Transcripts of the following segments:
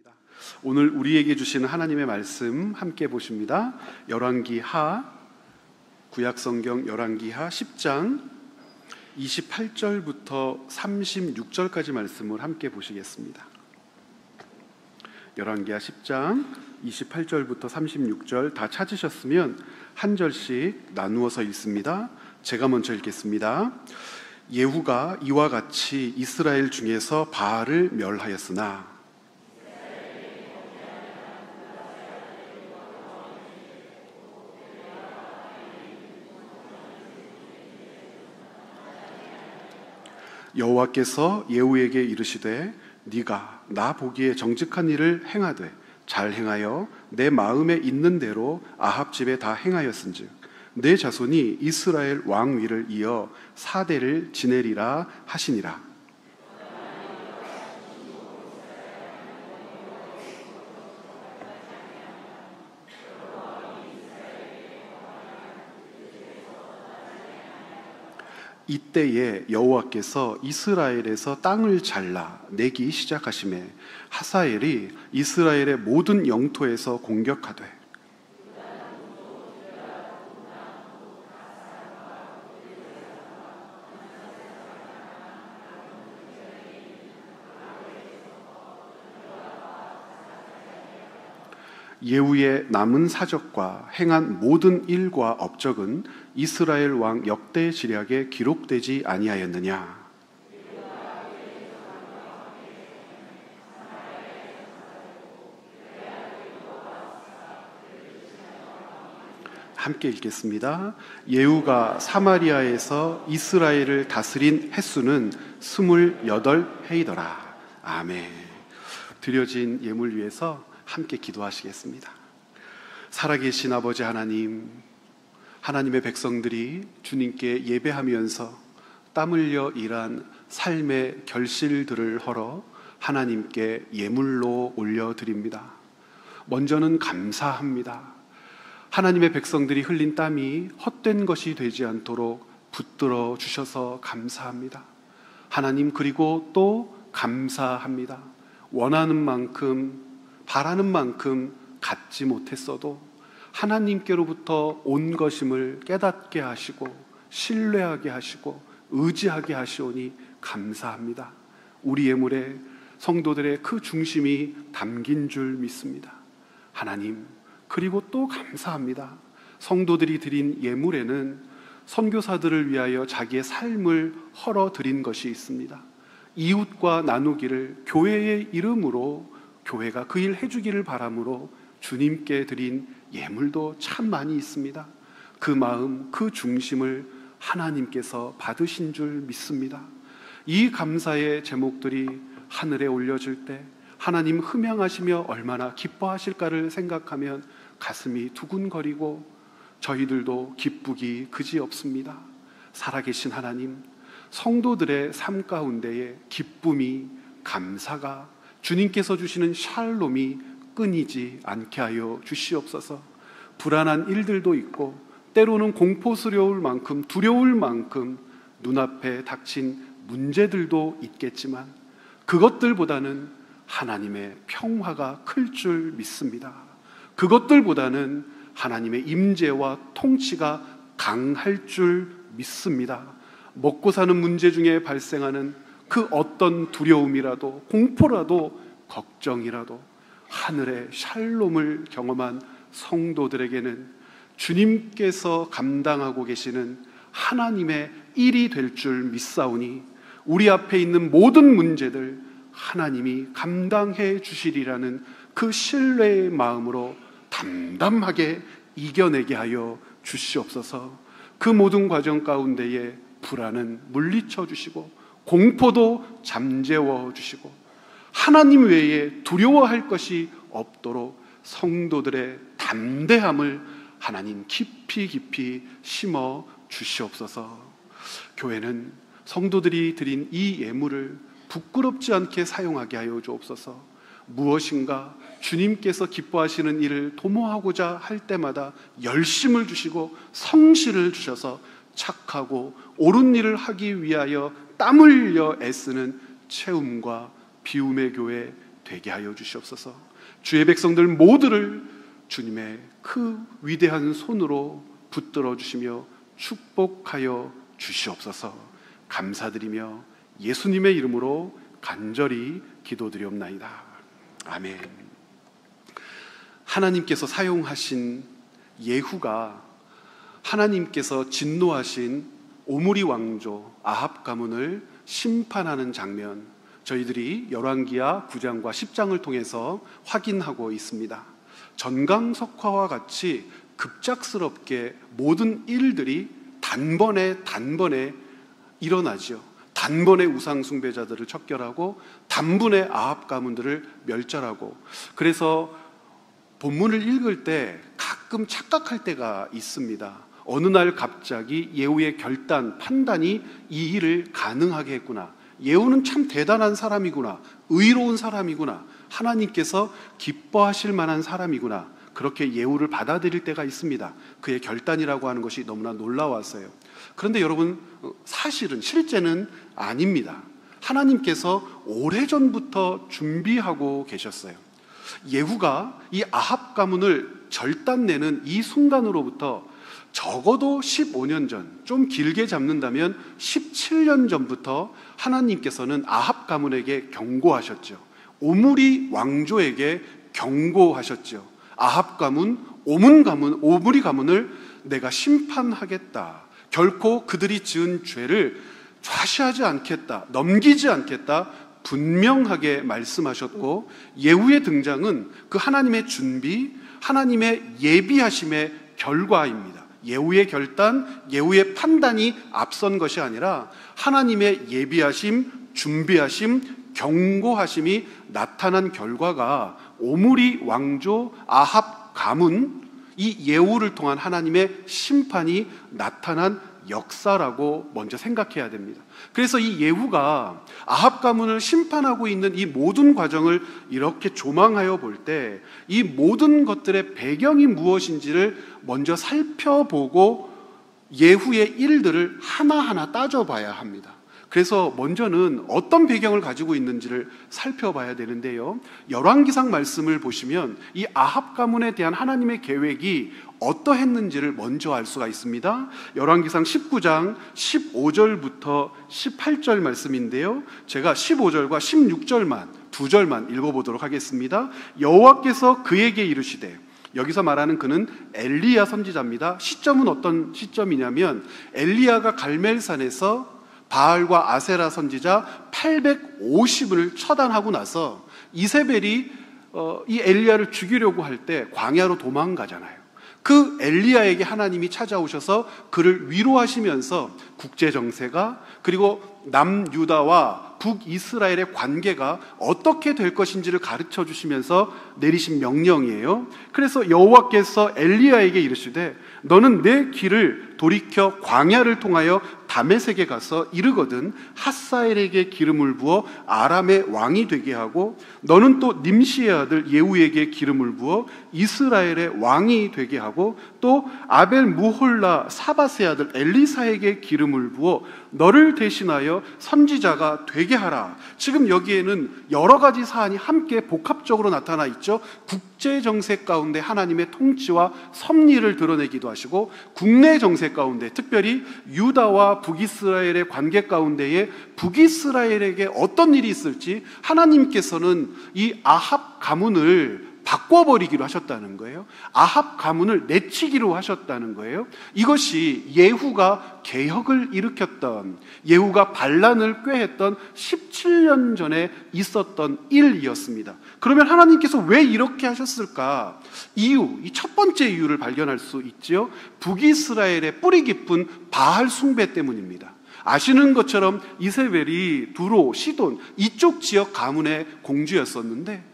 하겠습니다. 오늘 우리에게 주시는 하나님의 말씀 함께 보십니다. 열왕기하, 구약성경 열왕기하 10장 28절부터 36절까지 말씀을 함께 보시겠습니다. 열왕기하 10장 28절부터 36절 다 찾으셨으면 한 절씩 나누어서 읽습니다. 제가 먼저 읽겠습니다. 예후가 이와 같이 이스라엘 중에서 바알을 멸하였으나 여호와께서 예후에게 이르시되 네가 나 보기에 정직한 일을 행하되 잘 행하여 내 마음에 있는 대로 아합 집에 다 행하였은즉 내 자손이 이스라엘 왕 위를 이어 4대를 지내리라 하시니라. 이때에 여호와께서 이스라엘에서 땅을 잘라 내기 시작하시매 하사엘이 이스라엘의 모든 영토에서 공격하되 예후의 남은 사적과 행한 모든 일과 업적은 이스라엘 왕 역대 지략에 기록되지 아니하였느냐. 함께 읽겠습니다. 예후가 사마리아에서 이스라엘을 다스린 횟수는 28회이더라. 아멘. 드려진 예물 위해서 함께 기도하시겠습니다. 살아계신 아버지 하나님, 하나님의 백성들이 주님께 예배하면서 땀 흘려 일한 삶의 결실들을 헐어 하나님께 예물로 올려드립니다. 먼저는 감사합니다. 하나님의 백성들이 흘린 땀이 헛된 것이 되지 않도록 붙들어 주셔서 감사합니다. 하나님, 그리고 또 감사합니다. 원하는 만큼 바라는 만큼 갖지 못했어도 하나님께로부터 온 것임을 깨닫게 하시고 신뢰하게 하시고 의지하게 하시오니 감사합니다. 우리 예물에 성도들의 그 중심이 담긴 줄 믿습니다. 하나님, 그리고 또 감사합니다. 성도들이 드린 예물에는 선교사들을 위하여 자기의 삶을 헐어드린 것이 있습니다. 이웃과 나누기를 교회의 이름으로 교회가 그 일 해주기를 바람으로 주님께 드린 예물도 참 많이 있습니다. 그 마음, 그 중심을 하나님께서 받으신 줄 믿습니다. 이 감사의 제목들이 하늘에 올려질 때 하나님 흠양하시며 얼마나 기뻐하실까를 생각하면 가슴이 두근거리고 저희들도 기쁘기 그지없습니다. 살아계신 하나님, 성도들의 삶 가운데에 기쁨이, 감사가, 주님께서 주시는 샬롬이 끊이지 않게 하여 주시옵소서. 불안한 일들도 있고 때로는 공포스러울 만큼, 두려울 만큼 눈앞에 닥친 문제들도 있겠지만 그것들보다는 하나님의 평화가 클 줄 믿습니다. 그것들보다는 하나님의 임재와 통치가 강할 줄 믿습니다. 먹고 사는 문제 중에 발생하는 그 어떤 두려움이라도, 공포라도, 걱정이라도 하늘의 샬롬을 경험한 성도들에게는 주님께서 감당하고 계시는 하나님의 일이 될 줄 믿사오니 우리 앞에 있는 모든 문제들 하나님이 감당해 주시리라는 그 신뢰의 마음으로 담담하게 이겨내게 하여 주시옵소서. 그 모든 과정 가운데에 불안은 물리쳐 주시고 공포도 잠재워 주시고 하나님 외에 두려워할 것이 없도록 성도들의 담대함을 하나님 깊이 깊이 심어 주시옵소서. 교회는 성도들이 드린 이 예물을 부끄럽지 않게 사용하게 하여 주옵소서. 무엇인가 주님께서 기뻐하시는 일을 도모하고자 할 때마다 열심을 주시고 성실을 주셔서 착하고 옳은 일을 하기 위하여 땀 흘려 애쓰는 채움과 비움의 교회 되게 하여 주시옵소서. 주의 백성들 모두를 주님의 그 위대한 손으로 붙들어 주시며 축복하여 주시옵소서. 감사드리며 예수님의 이름으로 간절히 기도드리옵나이다. 아멘. 하나님께서 사용하신 예후가 하나님께서 진노하신 오므리 왕조 아합 가문을 심판하는 장면, 저희들이 열왕기하 9장과 10장을 통해서 확인하고 있습니다. 전강석화와 같이 급작스럽게 모든 일들이 단번에 일어나죠. 단번에 우상 숭배자들을 척결하고 단번에 아합 가문들을 멸절하고, 그래서 본문을 읽을 때 가끔 착각할 때가 있습니다. 어느 날 갑자기 예후의 결단, 판단이 이 일을 가능하게 했구나. 예후는 참 대단한 사람이구나. 의로운 사람이구나. 하나님께서 기뻐하실 만한 사람이구나. 그렇게 예후를 받아들일 때가 있습니다. 그의 결단이라고 하는 것이 너무나 놀라웠어요. 그런데 여러분, 사실은 실제는 아닙니다. 하나님께서 오래전부터 준비하고 계셨어요. 예후가 이 아합 가문을 절단내는 이 순간으로부터 적어도 15년 전, 좀 길게 잡는다면 17년 전부터 하나님께서는 아합 가문에게 경고하셨죠. 오므리 왕조에게 경고하셨죠. 아합 가문, 오므리 가문을 내가 심판하겠다. 결코 그들이 지은 죄를 좌시하지 않겠다. 넘기지 않겠다. 분명하게 말씀하셨고, 예후의 등장은 그 하나님의 준비, 하나님의 예비하심의 결과입니다. 예후의 결단, 예후의 판단이 앞선 것이 아니라 하나님의 예비하심, 준비하심, 경고하심이 나타난 결과가 오므리 왕조 아합 가문, 이 예후를 통한 하나님의 심판이 나타난 역사라고 먼저 생각해야 됩니다. 그래서 이 예후가 아합 가문을 심판하고 있는 이 모든 과정을 이렇게 조망하여 볼 때 이 모든 것들의 배경이 무엇인지를 먼저 살펴보고 예후의 일들을 하나하나 따져봐야 합니다. 그래서 먼저는 어떤 배경을 가지고 있는지를 살펴봐야 되는데요, 열왕기상 말씀을 보시면 이 아합 가문에 대한 하나님의 계획이 어떠했는지를 먼저 알 수가 있습니다. 열왕기상 19장 15절부터 18절 말씀인데요, 제가 15절과 16절만 두 절만 읽어보도록 하겠습니다. 여호와께서 그에게 이르시되, 여기서 말하는 그는 엘리야 선지자입니다. 시점은 어떤 시점이냐면 엘리야가 갈멜산에서 바알과 아세라 선지자 850을 처단하고 나서 이세벨이 이 엘리야를 죽이려고 할 때 광야로 도망가잖아요. 그 엘리야에게 하나님이 찾아오셔서 그를 위로하시면서 국제정세가, 그리고 남유다와 북이스라엘의 관계가 어떻게 될 것인지를 가르쳐 주시면서 내리신 명령이에요. 그래서 여호와께서 엘리야에게 이르시되, 너는 내 길을 돌이켜 광야를 통하여 다메섹에 가서 이르거든 핫사엘에게 기름을 부어 아람의 왕이 되게 하고, 너는 또 님시의 아들 예후에게 기름을 부어 이스라엘의 왕이 되게 하고, 또 아벨 무홀라 사밧의 아들 엘리사에게 기름을 부어 너를 대신하여 선지자가 되게 하라. 지금 여기에는 여러 가지 사안이 함께 복합적으로 나타나 있죠. 국제 정세 가운데 하나님의 통치와 섭리를 드러내기도 하시고, 국내 정세 가운데 특별히 유다와 북이스라엘의 관계 가운데에 북이스라엘에게 어떤 일이 있을지 하나님께서는 이 아합 가문을 바꿔버리기로 하셨다는 거예요. 아합 가문을 내치기로 하셨다는 거예요. 이것이 예후가 개혁을 일으켰던, 예후가 반란을 꾀했던 17년 전에 있었던 일이었습니다. 그러면 하나님께서 왜 이렇게 하셨을까? 이유, 이 첫 번째 이유를 발견할 수 있지요. 북이스라엘의 뿌리 깊은 바알 숭배 때문입니다. 아시는 것처럼 이세벨이 두로, 시돈 이쪽 지역 가문의 공주였었는데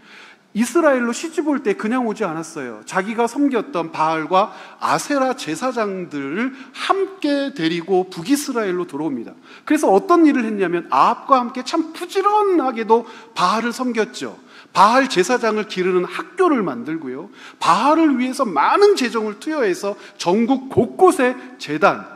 이스라엘로 시집 올 때 그냥 오지 않았어요. 자기가 섬겼던 바알과 아세라 제사장들을 함께 데리고 북이스라엘로 들어옵니다. 그래서 어떤 일을 했냐면 아합과 함께 참 부지런하게도 바알을 섬겼죠. 바알 제사장을 기르는 학교를 만들고요, 바알을 위해서 많은 재정을 투여해서 전국 곳곳에 제단,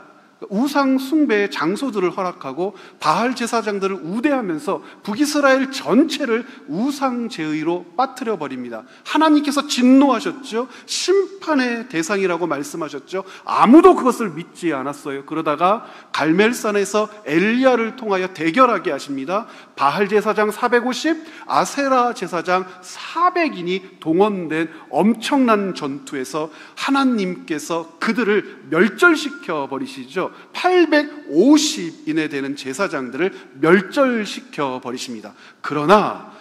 우상 숭배의 장소들을 허락하고 바알 제사장들을 우대하면서 북이스라엘 전체를 우상 제의로 빠뜨려 버립니다. 하나님께서 진노하셨죠. 심판의 대상이라고 말씀하셨죠. 아무도 그것을 믿지 않았어요. 그러다가 갈멜산에서 엘리야를 통하여 대결하게 하십니다. 바알 제사장 450, 아세라 제사장 400인이 동원된 엄청난 전투에서 하나님께서 그들을 멸절시켜 버리시죠. 850인에 되는 제사장들을 멸절시켜 버리십니다. 그러나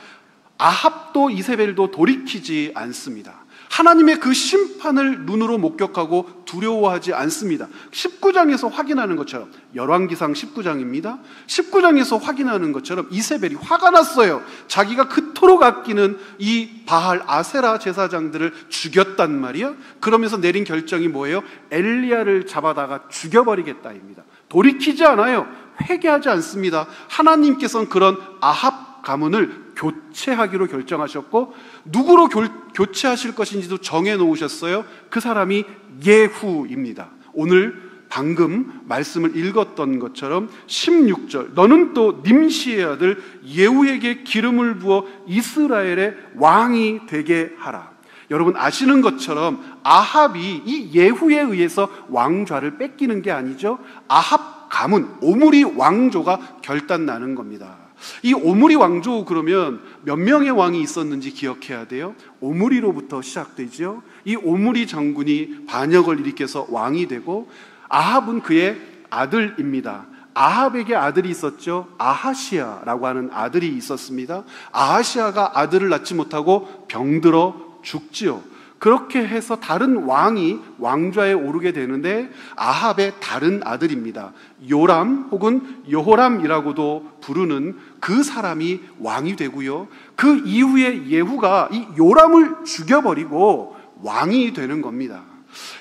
아합도 이세벨도 돌이키지 않습니다. 하나님의 그 심판을 눈으로 목격하고 두려워하지 않습니다. 19장에서 확인하는 것처럼, 열왕기상 19장입니다. 19장에서 확인하는 것처럼 이세벨이 화가 났어요. 자기가 그토록 아끼는 이 바알 아세라 제사장들을 죽였단 말이야. 그러면서 내린 결정이 뭐예요? 엘리야를 잡아다가 죽여버리겠다입니다. 돌이키지 않아요. 회개하지 않습니다. 하나님께서는 그런 아합 가문을 교체하기로 결정하셨고, 누구로 교체하실 것인지도 정해놓으셨어요. 그 사람이 예후입니다. 오늘 방금 말씀을 읽었던 것처럼 16절, 너는 또 nim시의 아들 예후에게 기름을 부어 이스라엘의 왕이 되게 하라. 여러분 아시는 것처럼 아합이 이 예후에 의해서 왕좌를 뺏기는 게 아니죠. 아합 가문, 오므리 왕조가 결단나는 겁니다. 이 오므리 왕조, 그러면 몇 명의 왕이 있었는지 기억해야 돼요. 오므리로부터 시작되죠. 이 오므리 장군이 반역을 일으켜서 왕이 되고, 아합은 그의 아들입니다. 아합에게 아들이 있었죠. 아하시아라고 하는 아들이 있었습니다. 아하시아가 아들을 낳지 못하고 병들어 죽지요. 그렇게 해서 다른 왕이 왕좌에 오르게 되는데, 아합의 다른 아들입니다. 요람 혹은 여호람이라고도 부르는 그 사람이 왕이 되고요. 그 이후에 예후가 이 요람을 죽여버리고 왕이 되는 겁니다.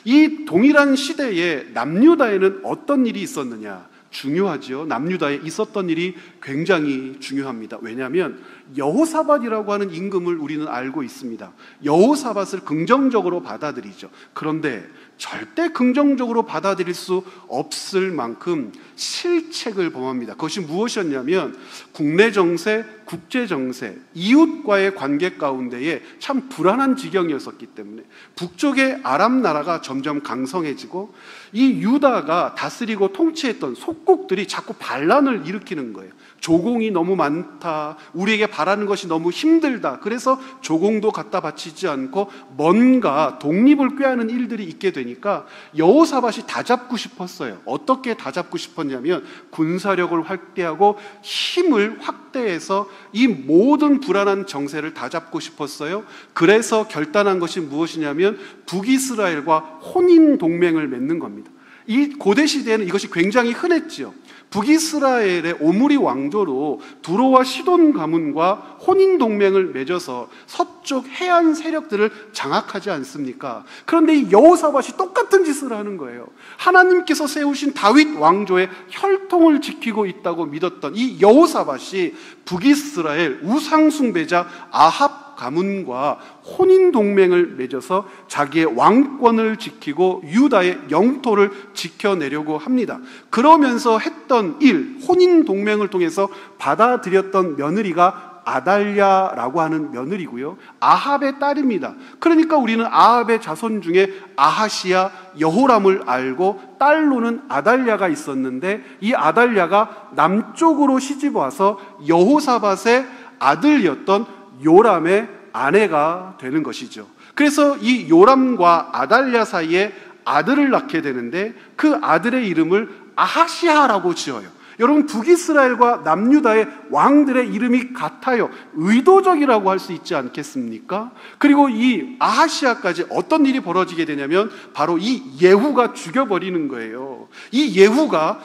이 동일한 시대에 남유다에는 어떤 일이 있었느냐? 중요하죠. 남유다에 있었던 일이 굉장히 중요합니다. 왜냐하면 여호사밧이라고 하는 임금을 우리는 알고 있습니다. 여호사밧을 긍정적으로 받아들이죠. 그런데 절대 긍정적으로 받아들일 수 없을 만큼 실책을 범합니다. 그것이 무엇이었냐면, 국내 정세, 국제 정세, 이웃과의 관계 가운데에 참 불안한 지경이었었기 때문에 북쪽의 아람 나라가 점점 강성해지고, 이 유다가 다스리고 통치했던 속국들이 자꾸 반란을 일으키는 거예요. 조공이 너무 많다, 우리에게 바라는 것이 너무 힘들다, 그래서 조공도 갖다 바치지 않고 뭔가 독립을 꾀하는 일들이 있게 되니까 여호사밧이 다 잡고 싶었어요. 어떻게 다 잡고 싶었냐면, 군사력을 확대하고 힘을 확대해서 이 모든 불안한 정세를 다 잡고 싶었어요. 그래서 결단한 것이 무엇이냐면 북이스라엘과 혼인 동맹을 맺는 겁니다. 이 고대 시대에는 이것이 굉장히 흔했지요. 북이스라엘의 오므리 왕조로 두로와 시돈 가문과 혼인 동맹을 맺어서 서쪽 해안 세력들을 장악하지 않습니까? 그런데 이 여호사밧이 똑같은 짓을 하는 거예요. 하나님께서 세우신 다윗 왕조의 혈통을 지키고 있다고 믿었던 이 여호사밧이 북이스라엘 우상 숭배자 아합 가문과 혼인 동맹을 맺어서 자기의 왕권을 지키고 유다의 영토를 지켜내려고 합니다. 그러면서 했던 일, 혼인 동맹을 통해서 받아들였던 며느리가 아달랴라고 하는 며느리고요, 아합의 딸입니다. 그러니까 우리는 아합의 자손 중에 아하시아, 여호람을 알고 딸로는 아달랴가 있었는데, 이 아달랴가 남쪽으로 시집와서 여호사밧의 아들이었던 요람의 아내가 되는 것이죠. 그래서 이 요람과 아달랴 사이에 아들을 낳게 되는데, 그 아들의 이름을 아하시아라고 지어요. 여러분, 북이스라엘과 남유다의 왕들의 이름이 같아요. 의도적이라고 할 수 있지 않겠습니까? 그리고 이 아하시아까지 어떤 일이 벌어지게 되냐면, 바로 이 예후가 죽여버리는 거예요. 이 예후가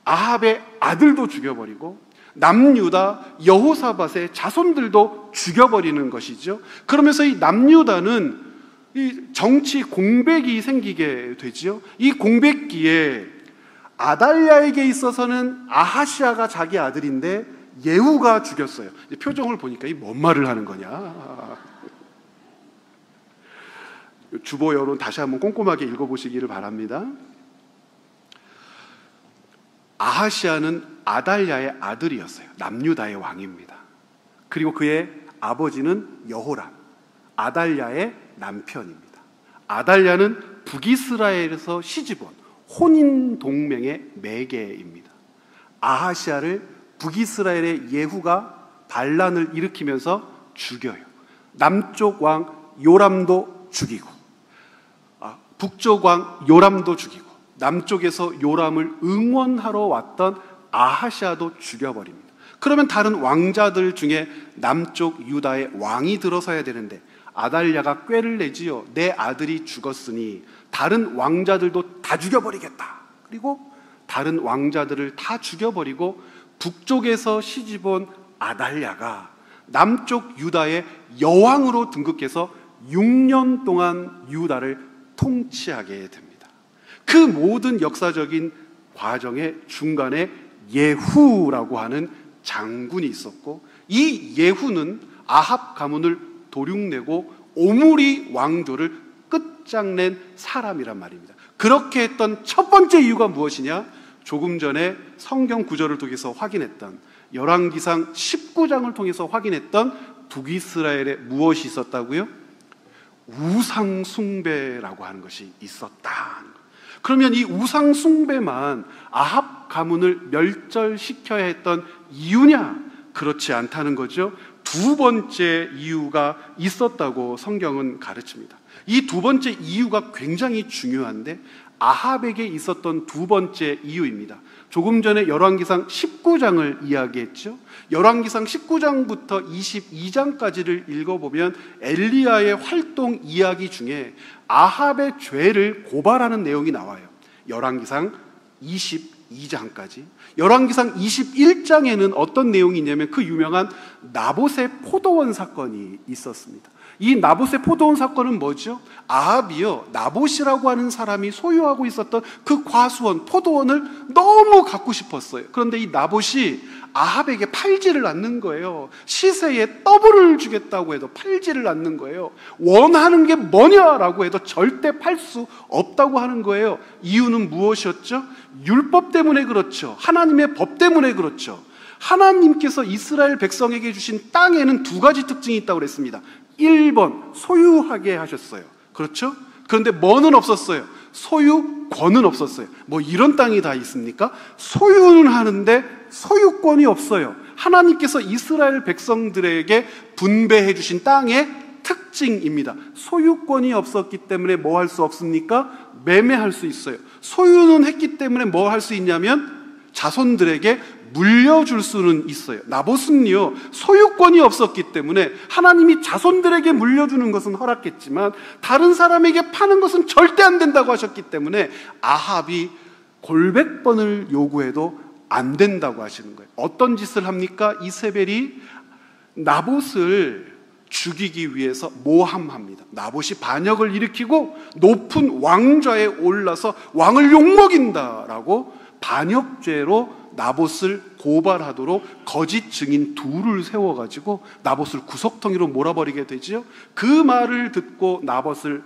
아합의 아들도 죽여버리고 남유다 여호사밧의 자손들도 죽여버리는 것이죠. 그러면서 이 남유다는 이 정치 공백이 생기게 되지요. 이 공백기에 아달랴에게 있어서는 아하시아가 자기 아들인데 예후가 죽였어요. 표정을 보니까 이 뭔 말을 하는 거냐. 주보 여론 다시 한번 꼼꼼하게 읽어보시기를 바랍니다. 아하시아는 아달랴의 아들이었어요. 남유다의 왕입니다. 그리고 그의 아버지는 여호람, 아달랴의 남편입니다. 아달랴는 북이스라엘에서 시집온 혼인 동맹의 매개입니다. 아하시아를 북이스라엘의 예후가 반란을 일으키면서 죽여요. 남쪽 왕 요람도 죽이고, 북쪽 왕 요람도 죽이고, 남쪽에서 요람을 응원하러 왔던 아하시아도 죽여버립니다. 그러면 다른 왕자들 중에 남쪽 유다의 왕이 들어서야 되는데 아달랴가 꾀를 내지요. 내 아들이 죽었으니 다른 왕자들도 다 죽여버리겠다. 그리고 다른 왕자들을 다 죽여버리고 북쪽에서 시집온 아달랴가 남쪽 유다의 여왕으로 등극해서 6년 동안 유다를 통치하게 됩니다. 그 모든 역사적인 과정의 중간에 예후라고 하는 장군이 있었고, 이 예후는 아합 가문을 도륙내고 오므리 왕조를 끝장낸 사람이란 말입니다. 그렇게 했던 첫 번째 이유가 무엇이냐? 조금 전에 성경 구절을 통해서 확인했던 열왕기상 19장을 통해서 확인했던 북이스라엘에 무엇이 있었다고요? 우상 숭배라고 하는 것이 있었다. 그러면 이 우상 숭배만 아합 가문을 멸절시켜야 했던 이유냐? 그렇지 않다는 거죠. 두 번째 이유가 있었다고 성경은 가르칩니다. 이 두 번째 이유가 굉장히 중요한데 아합에게 있었던 두 번째 이유입니다. 조금 전에 열왕기상 19장을 이야기했죠. 열왕기상 19장부터 22장까지를 읽어보면 엘리야의 활동 이야기 중에 아합의 죄를 고발하는 내용이 나와요. 열왕기상 22장까지. 열왕기상 21장에는 어떤 내용이 있냐면 그 유명한 나봇의 포도원 사건이 있었습니다. 이 나봇의 포도원 사건은 뭐죠? 아합이요, 나봇이라고 하는 사람이 소유하고 있었던 그 과수원, 포도원을 너무 갖고 싶었어요. 그런데 이 나봇이 아합에게 팔지를 않는 거예요. 시세에 더블을 주겠다고 해도 팔지를 않는 거예요. 원하는 게 뭐냐라고 해도 절대 팔 수 없다고 하는 거예요. 이유는 무엇이었죠? 율법 때문에 그렇죠. 하나님의 법 때문에 그렇죠. 하나님께서 이스라엘 백성에게 주신 땅에는 두 가지 특징이 있다고 그랬습니다. 1번, 소유하게 하셨어요. 그렇죠? 그런데 뭐는 없었어요? 소유권은 없었어요. 뭐 이런 땅이 다 있습니까? 소유는 하는데 소유권이 없어요. 하나님께서 이스라엘 백성들에게 분배해 주신 땅의 특징입니다. 소유권이 없었기 때문에 뭐 할 수 없습니까? 매매할 수 있어요. 소유는 했기 때문에 뭐 할 수 있냐면 자손들에게 물려줄 수는 있어요. 나봇은요, 소유권이 없었기 때문에 하나님이 자손들에게 물려주는 것은 허락했지만 다른 사람에게 파는 것은 절대 안 된다고 하셨기 때문에 아합이 골백번을 요구해도 안 된다고 하시는 거예요. 어떤 짓을 합니까? 이세벨이 나봇을 죽이기 위해서 모함합니다. 나봇이 반역을 일으키고 높은 왕좌에 올라서 왕을 욕먹인다라고 반역죄로 나봇을 고발하도록 거짓 증인 둘을 세워가지고 나봇을 구석텅이로 몰아버리게 되지요. 그 말을 듣고 나봇을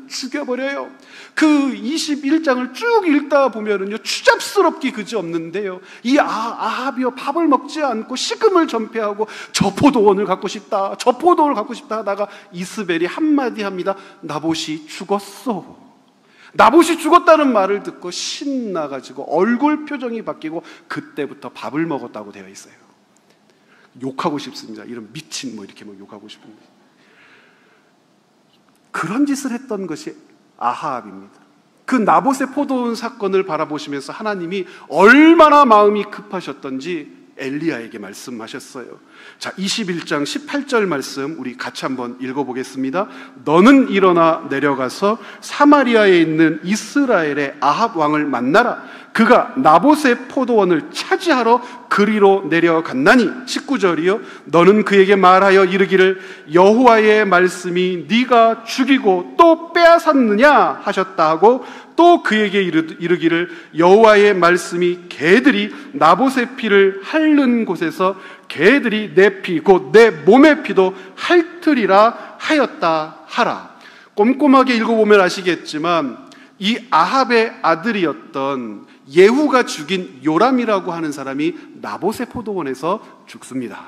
죽여버려요. 그 21장을 쭉 읽다 보면은요, 추잡스럽기 그지없는데요, 이 아합이요, 밥을 먹지 않고 식음을 전폐하고 저 포도원을 갖고 싶다, 저 포도원을 갖고 싶다 하다가 이스벨이 한마디 합니다. 나봇이 죽었어. 나봇이 죽었다는 말을 듣고 신나가지고 얼굴 표정이 바뀌고 그때부터 밥을 먹었다고 되어 있어요. 욕하고 싶습니다. 이런 미친 이렇게 욕하고 싶은데, 그런 짓을 했던 것이 아합입니다. 그 나봇의 포도원 사건을 바라보시면서 하나님이 얼마나 마음이 급하셨던지 엘리야에게 말씀하셨어요. 자, 21장 18절 말씀 우리 같이 한번 읽어보겠습니다. 너는 일어나 내려가서 사마리아에 있는 이스라엘의 아합 왕을 만나라. 그가 나봇의 포도원을 차지하러 그리로 내려갔나니. 19절이요. 너는 그에게 말하여 이르기를 여호와의 말씀이 네가 죽이고 또 빼앗았느냐 하셨다 하고, 또 그에게 이르기를 여호와의 말씀이 개들이 나봇의 피를 핥는 곳에서 개들이 내 피 곧 내 몸의 피도 핥으리라 하였다 하라. 꼼꼼하게 읽어보면 아시겠지만 이 아합의 아들이었던 예후가 죽인 요람이라고 하는 사람이 나봇의 포도원에서 죽습니다.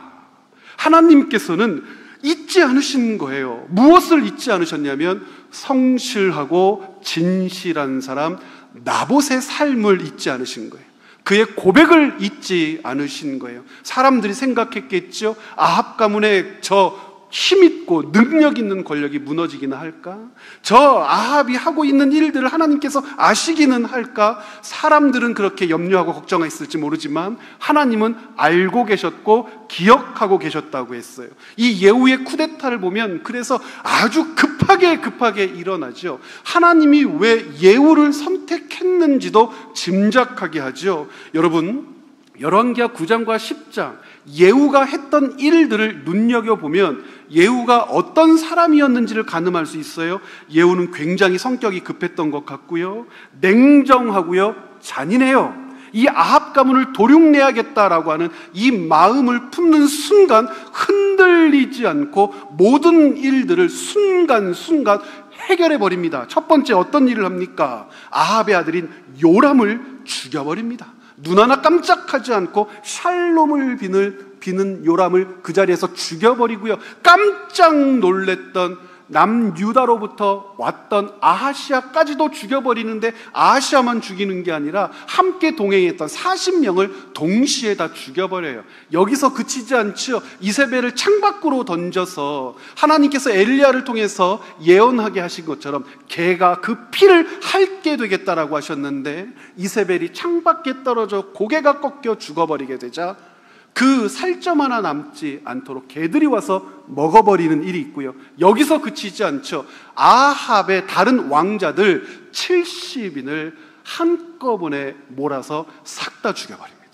하나님께서는 잊지 않으신 거예요. 무엇을 잊지 않으셨냐면 성실하고 진실한 사람 나봇의 삶을 잊지 않으신 거예요. 그의 고백을 잊지 않으신 거예요. 사람들이 생각했겠죠. 아합 가문의 저 힘있고 능력 있는 권력이 무너지기는 할까? 저 아합이 하고 있는 일들을 하나님께서 아시기는 할까? 사람들은 그렇게 염려하고 걱정했을지 모르지만 하나님은 알고 계셨고 기억하고 계셨다고 했어요. 이 예후의 쿠데타를 보면 그래서 아주 급하게 일어나죠. 하나님이 왜 예후를 선택했는지도 짐작하게 하죠. 여러분, 열왕기하 9장과 10장 예후가 했던 일들을 눈여겨보면 예후가 어떤 사람이었는지를 가늠할 수 있어요. 예후는 굉장히 성격이 급했던 것 같고요, 냉정하고요, 잔인해요. 이 아합 가문을 도륙내야겠다라고 하는 이 마음을 품는 순간 흔들리지 않고 모든 일들을 순간순간 해결해 버립니다. 첫 번째 어떤 일을 합니까? 아합의 아들인 요람을 죽여버립니다. 눈 하나 깜짝하지 않고 샬롬을 비는 요람을 그 자리에서 죽여버리고요, 깜짝 놀랬던 남유다로부터 왔던 아하시아까지도 죽여버리는데, 아하시아만 죽이는 게 아니라 함께 동행했던 40명을 동시에 다 죽여버려요. 여기서 그치지 않죠. 이세벨을 창밖으로 던져서 하나님께서 엘리야를 통해서 예언하게 하신 것처럼 걔가 그 피를 핥게 되겠다라고 하셨는데, 이세벨이 창밖에 떨어져 고개가 꺾여 죽어버리게 되자 그 살점 하나 남지 않도록 개들이 와서 먹어버리는 일이 있고요, 여기서 그치지 않죠. 아합의 다른 왕자들 70인을 한꺼번에 몰아서 싹 다 죽여버립니다.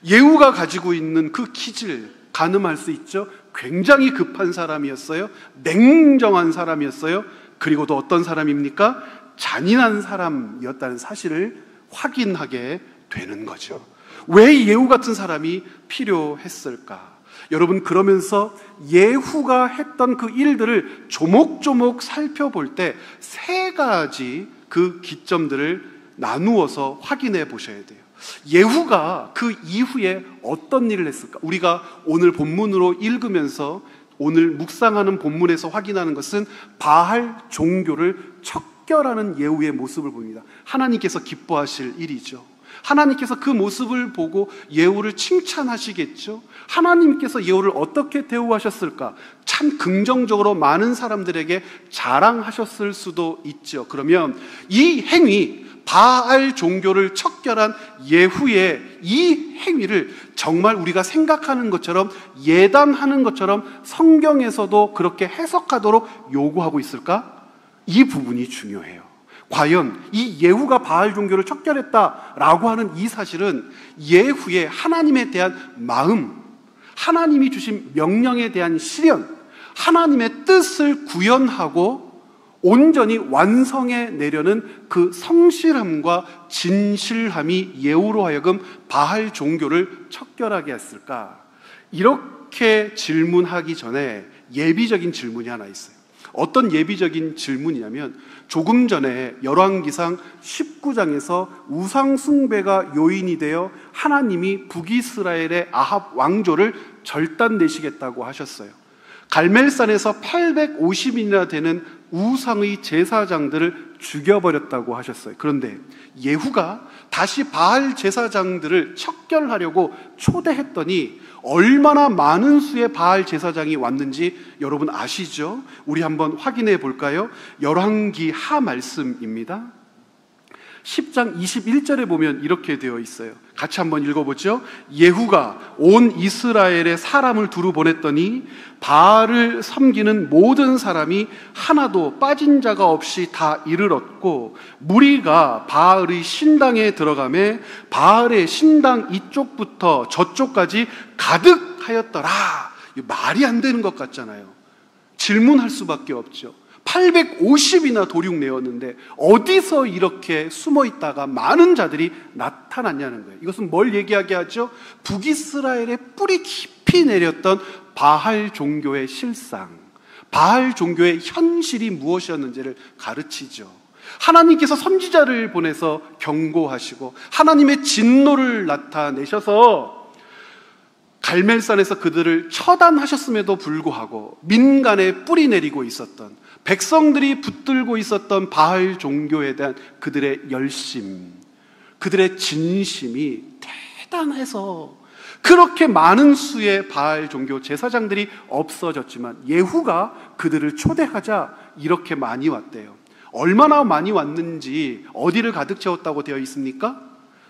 예후가 가지고 있는 그 기질 가늠할 수 있죠. 굉장히 급한 사람이었어요. 냉정한 사람이었어요. 그리고 또 어떤 사람입니까? 잔인한 사람이었다는 사실을 확인하게 되는 거죠. 왜 예후 같은 사람이 필요했을까? 여러분, 그러면서 예후가 했던 그 일들을 조목조목 살펴볼 때 세 가지 그 기점들을 나누어서 확인해 보셔야 돼요. 예후가 그 이후에 어떤 일을 했을까? 우리가 오늘 본문으로 읽으면서 오늘 묵상하는 본문에서 확인하는 것은 바알 종교를 척결하는 예후의 모습을 봅니다. 하나님께서 기뻐하실 일이죠. 하나님께서 그 모습을 보고 예후를 칭찬하시겠죠. 하나님께서 예후를 어떻게 대우하셨을까? 참 긍정적으로 많은 사람들에게 자랑하셨을 수도 있죠. 그러면 이 행위, 바알 종교를 척결한 예후의 이 행위를 정말 우리가 생각하는 것처럼, 예단하는 것처럼 성경에서도 그렇게 해석하도록 요구하고 있을까? 이 부분이 중요해요. 과연 이 예후가 바알 종교를 척결했다라고 하는 이 사실은 예후의 하나님에 대한 마음, 하나님이 주신 명령에 대한 실현, 하나님의 뜻을 구현하고 온전히 완성해 내려는 그 성실함과 진실함이 예후로 하여금 바알 종교를 척결하게 했을까? 이렇게 질문하기 전에 예비적인 질문이 하나 있어요. 어떤 예비적인 질문이냐면, 조금 전에 열왕기상 19장에서 우상 숭배가 요인이 되어 하나님이 북이스라엘의 아합 왕조를 절단내시겠다고 하셨어요. 갈멜산에서 850인이나 되는 우상의 제사장들을 죽여버렸다고 하셨어요. 그런데 예후가 다시 바알 제사장들을 척결하려고 초대했더니 얼마나 많은 수의 바알 제사장이 왔는지 여러분 아시죠? 우리 한번 확인해 볼까요? 열왕기하 말씀입니다. 10장 21절에 보면 이렇게 되어 있어요. 같이 한번 읽어보죠. 예후가 온 이스라엘에 사람을 두루 보냈더니 바알을 섬기는 모든 사람이 하나도 빠진 자가 없이 다 이르렀고, 무리가 바알의 신당에 들어가매 바알의 신당 이쪽부터 저쪽까지 가득하였더라. 말이 안 되는 것 같잖아요. 질문할 수밖에 없죠. 850이나 도륙내었는데 어디서 이렇게 숨어있다가 많은 자들이 나타났냐는 거예요. 이것은 뭘 얘기하게 하죠? 북이스라엘의 뿌리 깊이 내렸던 바알 종교의 실상, 바알 종교의 현실이 무엇이었는지를 가르치죠. 하나님께서 선지자를 보내서 경고하시고 하나님의 진노를 나타내셔서 갈멜산에서 그들을 처단하셨음에도 불구하고 민간에 뿌리 내리고 있었던, 백성들이 붙들고 있었던 바알 종교에 대한 그들의 열심, 그들의 진심이 대단해서 그렇게 많은 수의 바알 종교 제사장들이 없어졌지만 예후가 그들을 초대하자 이렇게 많이 왔대요. 얼마나 많이 왔는지 어디를 가득 채웠다고 되어 있습니까?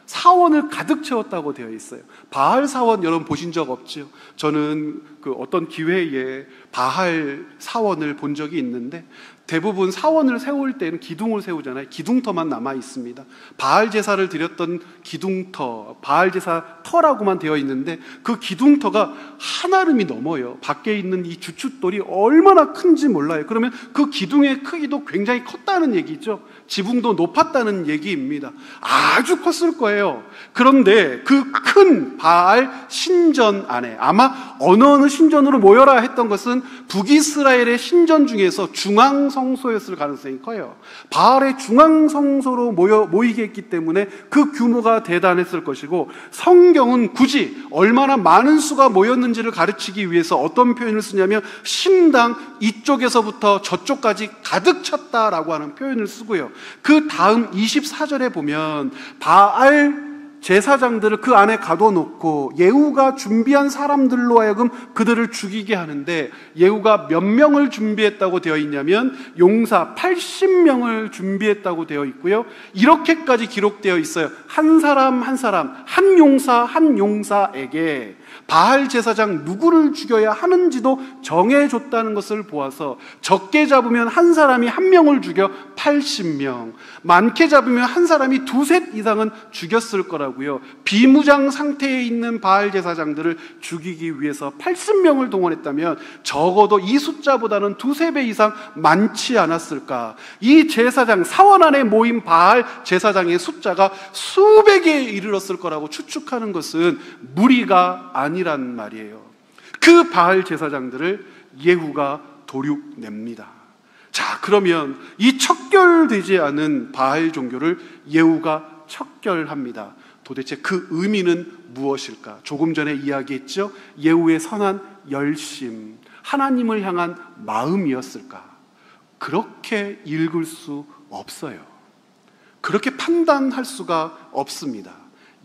사원을 가득 채웠다고 되어 있어요. 바알 사원 여러분 보신 적 없죠? 저는 어떤 기회에 바알 사원을 본 적이 있는데, 대부분 사원을 세울 때는 기둥을 세우잖아요. 기둥터만 남아 있습니다. 바알 제사를 드렸던 기둥터, 바알 제사 터라고만 되어 있는데 그 기둥터가 한아름이 넘어요. 밖에 있는 이 주춧돌이 얼마나 큰지 몰라요. 그러면 그 기둥의 크기도 굉장히 컸다는 얘기죠. 지붕도 높았다는 얘기입니다. 아주 컸을 거예요. 그런데 그 큰 바알 신전 안에, 아마 어느 신전으로 모여라 했던 것은 북이스라엘의 신전 중에서 중앙성소였을 가능성이 커요. 바알의 중앙성소로 모이게 했기 때문에 그 규모가 대단했을 것이고, 성경은 굳이 얼마나 많은 수가 모였는지를 가르치기 위해서 어떤 표현을 쓰냐면 신당 이쪽에서부터 저쪽까지 가득 찼다라고 하는 표현을 쓰고요. 그 다음 24절에 보면 바알 제사장들을 그 안에 가둬놓고 예후가 준비한 사람들로 하여금 그들을 죽이게 하는데, 예후가 몇 명을 준비했다고 되어 있냐면 용사 80명을 준비했다고 되어 있고요. 이렇게까지 기록되어 있어요. 한 사람 한 사람, 한 용사 한 용사에게 바알 제사장 누구를 죽여야 하는지도 정해줬다는 것을 보아서 적게 잡으면 한 사람이 한 명을 죽여 80명, 많게 잡으면 한 사람이 두셋 이상은 죽였을 거라고요. 비무장 상태에 있는 바알 제사장들을 죽이기 위해서 80명을 동원했다면 적어도 이 숫자보다는 두세 배 이상 많지 않았을까. 이 제사장 사원 안에 모인 바알 제사장의 숫자가 수백에 이르렀을 거라고 추측하는 것은 무리가 아니란 말이에요. 그 바알 제사장들을 예후가 도륙냅니다. 자, 그러면 이 척결되지 않은 바알 종교를 예후가 척결합니다. 도대체 그 의미는 무엇일까? 조금 전에 이야기했죠. 예후의 선한 열심, 하나님을 향한 마음이었을까? 그렇게 읽을 수 없어요. 그렇게 판단할 수가 없습니다.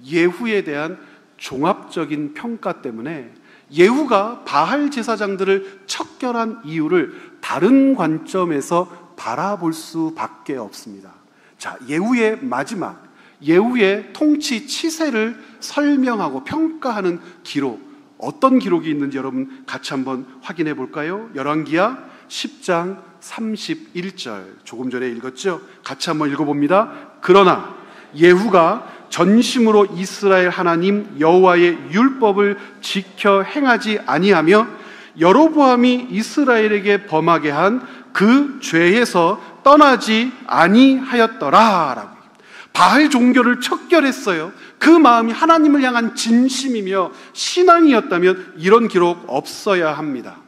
예후에 대한 종합적인 평가 때문에 예후가 바알 제사장들을 척결한 이유를 다른 관점에서 바라볼 수밖에 없습니다. 자, 예후의 마지막, 예후의 통치 치세를 설명하고 평가하는 기록, 어떤 기록이 있는지 여러분 같이 한번 확인해 볼까요? 열왕기하 10장 31절, 조금 전에 읽었죠? 같이 한번 읽어봅니다. 그러나 예후가 전심으로 이스라엘 하나님 여호와의 율법을 지켜 행하지 아니하며 여로보암이 이스라엘에게 범하게 한 그 죄에서 떠나지 아니하였더라 라고. 바알 종교를 척결했어요. 그 마음이 하나님을 향한 진심이며 신앙이었다면 이런 기록 없어야 합니다.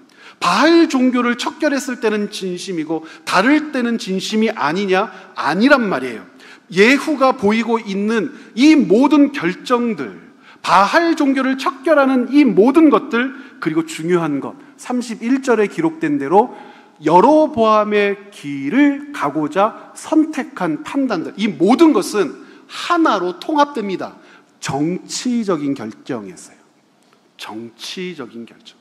바알 종교를 척결했을 때는 진심이고 다를 때는 진심이 아니냐? 아니란 말이에요. 예후가 보이고 있는 이 모든 결정들, 바알 종교를 척결하는 이 모든 것들, 그리고 중요한 것 31절에 기록된 대로 여로보암의 길을 가고자 선택한 판단들, 이 모든 것은 하나로 통합됩니다. 정치적인 결정이었어요. 정치적인 결정.